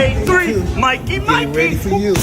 K3, Mikey, Getting ready for you.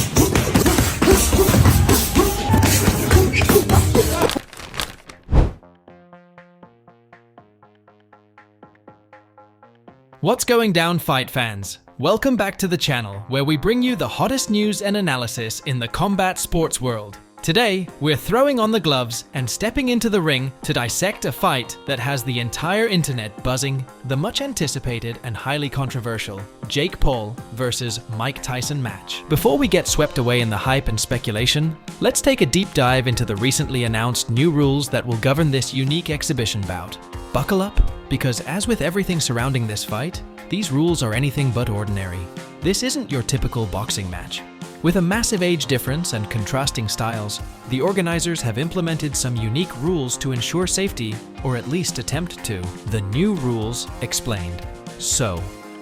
What's going down, fight fans? Welcome back to the channel, where we bring you the hottest news and analysis in the combat sports world. Today, we're throwing on the gloves and stepping into the ring to dissect a fight that has the entire internet buzzing, the much anticipated and highly controversial Jake Paul versus Mike Tyson match. Before we get swept away in the hype and speculation, let's take a deep dive into the recently announced new rules that will govern this unique exhibition bout. Buckle up, because as with everything surrounding this fight, these rules are anything but ordinary. This isn't your typical boxing match. With a massive age difference and contrasting styles, the organizers have implemented some unique rules to ensure safety, or at least attempt to. The new rules explained. So,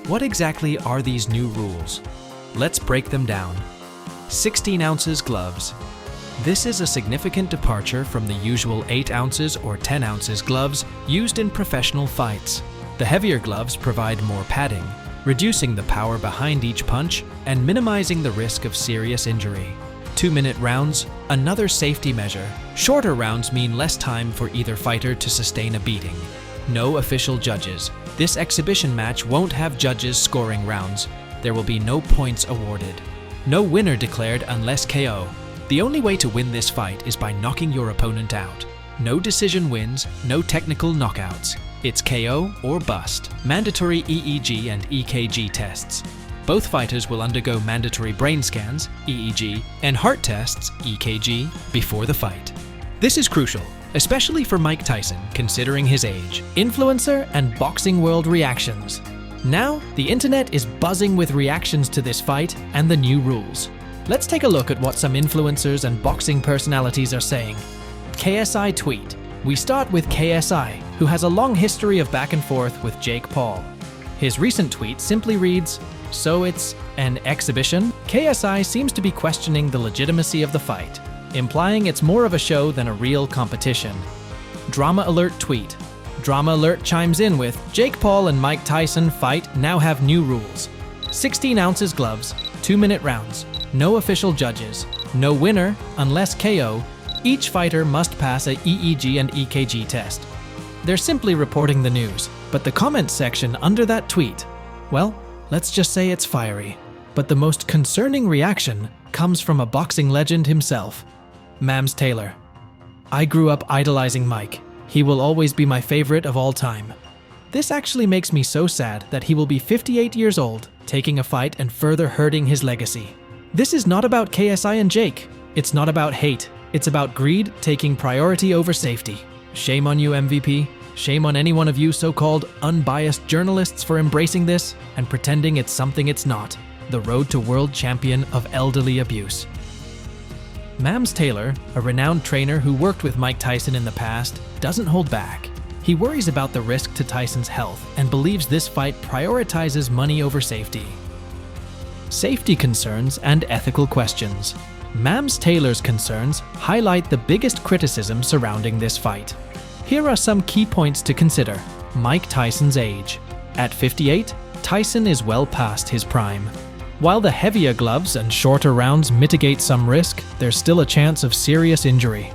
what exactly are these new rules? Let's break them down. 16 ounces gloves. This is a significant departure from the usual 8 ounces or 10 ounces gloves used in professional fights. The heavier gloves provide more padding, reducing the power behind each punch and minimizing the risk of serious injury. 2-minute rounds, another safety measure. Shorter rounds mean less time for either fighter to sustain a beating. No official judges. This exhibition match won't have judges scoring rounds. There will be no points awarded. No winner declared unless KO. The only way to win this fight is by knocking your opponent out. No decision wins, no technical knockouts. It's KO or bust. Mandatory EEG and EKG tests. Both fighters will undergo mandatory brain scans, EEG, and heart tests, EKG, before the fight. This is crucial, especially for Mike Tyson, considering his age. Influencer and boxing world reactions. Now, the internet is buzzing with reactions to this fight and the new rules. Let's take a look at what some influencers and boxing personalities are saying. KSI tweet. We start with KSI, who has a long history of back and forth with Jake Paul. His recent tweet simply reads, "So it's an exhibition?" KSI seems to be questioning the legitimacy of the fight, implying it's more of a show than a real competition. Drama Alert tweet. Drama Alert chimes in with, Jake Paul and Mike Tyson fight now have new rules. 16 ounces gloves, 2-minute rounds, no official judges, no winner unless KO. Each fighter must pass a EEG and EKG test. They're simply reporting the news, but the comments section under that tweet, well, let's just say it's fiery. But the most concerning reaction comes from a boxing legend himself, Mams Taylor. I grew up idolizing Mike. He will always be my favorite of all time. This actually makes me so sad that he will be 58 years old, taking a fight and further hurting his legacy. This is not about KSI and Jake. It's not about hate. It's about greed taking priority over safety. Shame on you, MVP. Shame on any one of you so-called unbiased journalists for embracing this and pretending it's something it's not. The road to world champion of elderly abuse. Mams Taylor, a renowned trainer who worked with Mike Tyson in the past, doesn't hold back. He worries about the risk to Tyson's health and believes this fight prioritizes money over safety. Safety concerns and ethical questions. Mams Taylor's concerns highlight the biggest criticism surrounding this fight. Here are some key points to consider. Mike Tyson's age. At 58, Tyson is well past his prime. While the heavier gloves and shorter rounds mitigate some risk, there's still a chance of serious injury.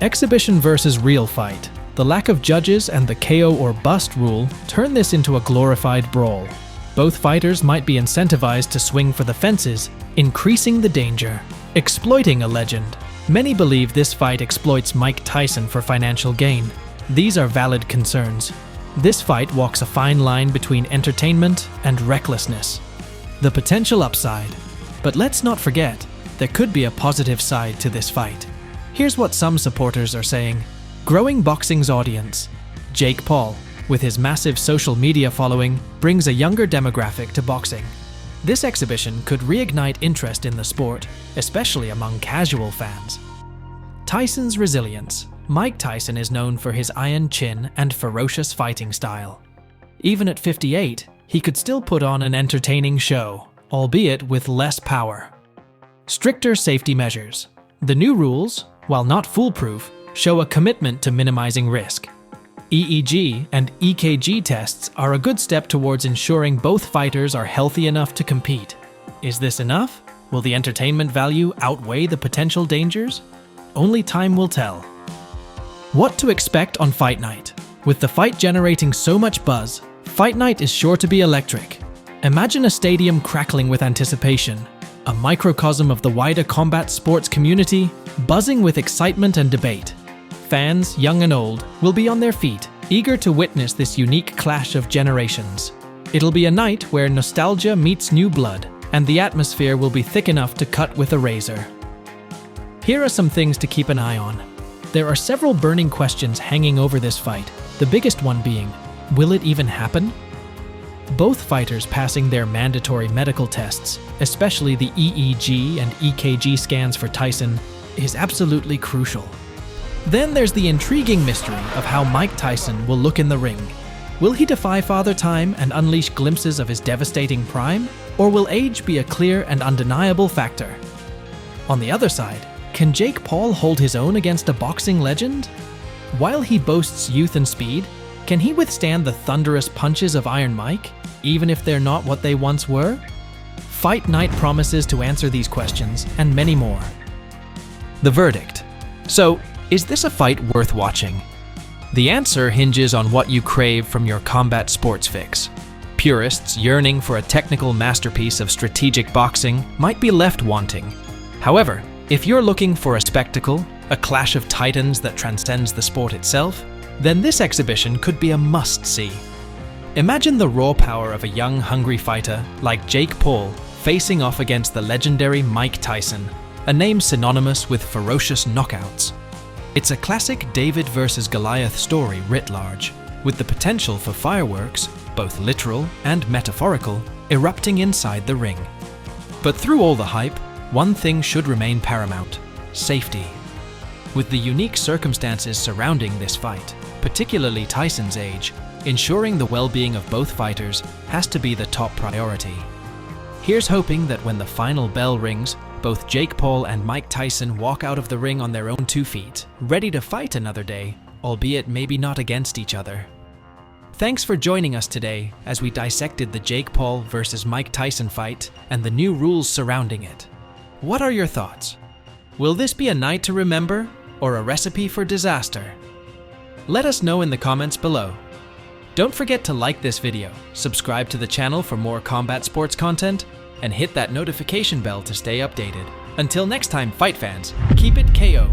Exhibition versus real fight. The lack of judges and the KO or bust rule turn this into a glorified brawl. Both fighters might be incentivized to swing for the fences, increasing the danger. Exploiting a legend. Many believe this fight exploits Mike Tyson for financial gain. These are valid concerns. This fight walks a fine line between entertainment and recklessness. The potential upside. But let's not forget, there could be a positive side to this fight. Here's what some supporters are saying. Growing boxing's audience. Jake Paul, with his massive social media following, brings a younger demographic to boxing. This exhibition could reignite interest in the sport, especially among casual fans. Tyson's resilience. Mike Tyson is known for his iron chin and ferocious fighting style. Even at 58, he could still put on an entertaining show, albeit with less power. Stricter safety measures. The new rules, while not foolproof, show a commitment to minimizing risk. EEG and EKG tests are a good step towards ensuring both fighters are healthy enough to compete. Is this enough? Will the entertainment value outweigh the potential dangers? Only time will tell. What to expect on fight night? With the fight generating so much buzz, fight night is sure to be electric. Imagine a stadium crackling with anticipation, a microcosm of the wider combat sports community, buzzing with excitement and debate. Fans, young and old, will be on their feet, eager to witness this unique clash of generations. It'll be a night where nostalgia meets new blood, and the atmosphere will be thick enough to cut with a razor. Here are some things to keep an eye on. There are several burning questions hanging over this fight, the biggest one being, will it even happen? Both fighters passing their mandatory medical tests, especially the EEG and EKG scans for Tyson, is absolutely crucial. Then there's the intriguing mystery of how Mike Tyson will look in the ring. Will he defy Father Time and unleash glimpses of his devastating prime? Or will age be a clear and undeniable factor? On the other side, can Jake Paul hold his own against a boxing legend? While he boasts youth and speed, can he withstand the thunderous punches of Iron Mike, even if they're not what they once were? Fight Night promises to answer these questions and many more. The verdict. So, is this a fight worth watching? The answer hinges on what you crave from your combat sports fix. Purists yearning for a technical masterpiece of strategic boxing might be left wanting. However, if you're looking for a spectacle, a clash of titans that transcends the sport itself, then this exhibition could be a must-see. Imagine the raw power of a young, hungry fighter like Jake Paul facing off against the legendary Mike Tyson, a name synonymous with ferocious knockouts. It's a classic David versus Goliath story writ large, with the potential for fireworks, both literal and metaphorical, erupting inside the ring. But through all the hype, one thing should remain paramount: safety. With the unique circumstances surrounding this fight, particularly Tyson's age, ensuring the well-being of both fighters has to be the top priority. Here's hoping that when the final bell rings, both Jake Paul and Mike Tyson walk out of the ring on their own 2 feet, ready to fight another day, albeit maybe not against each other. Thanks for joining us today as we dissected the Jake Paul versus Mike Tyson fight and the new rules surrounding it. What are your thoughts? Will this be a night to remember or a recipe for disaster? Let us know in the comments below. Don't forget to like this video, subscribe to the channel for more combat sports content, and hit that notification bell to stay updated. Until next time, fight fans, keep it KO.